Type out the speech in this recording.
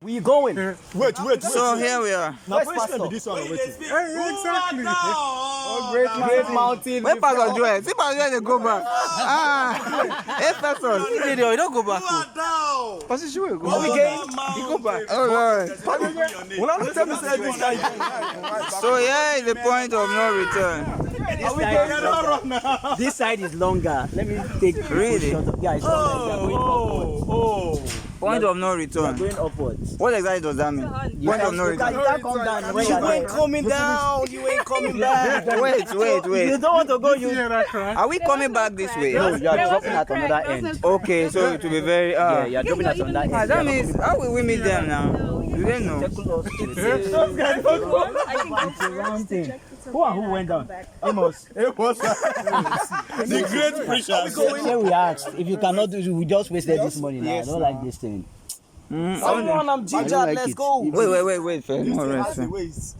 We going? Wait. So here we are. Now, where's going to be this one? Exactly. Great mountain. Where Pastor Joel? See Pastor Joel, they go back. Hey, Pastor. See video, you don't go back. Pastor Joel, go back. You go back. Oh, Lord. So here is the point of no return. This side is longer. Let me take Really? Yeah, it's longer. We are going upwards. Point of no return. Going upwards. What exactly does that mean? Point of no You can't return. come down. When you ain't coming down. You ain't coming back. Wait. You don't want to go. You. Are we coming back this way? No, you are dropping at another end. Okay, so it will be very. Yeah, you are dropping at another end. That means, how will we meet them now? Do they know? It's a round thing. Who went down? Amos. The great preacher. Say we asked. If you cannot do it, we just wasted this money now. I don't like this thing. Someone, I'm ginger. Let's go. Wait. First. No, rest. That's the way it's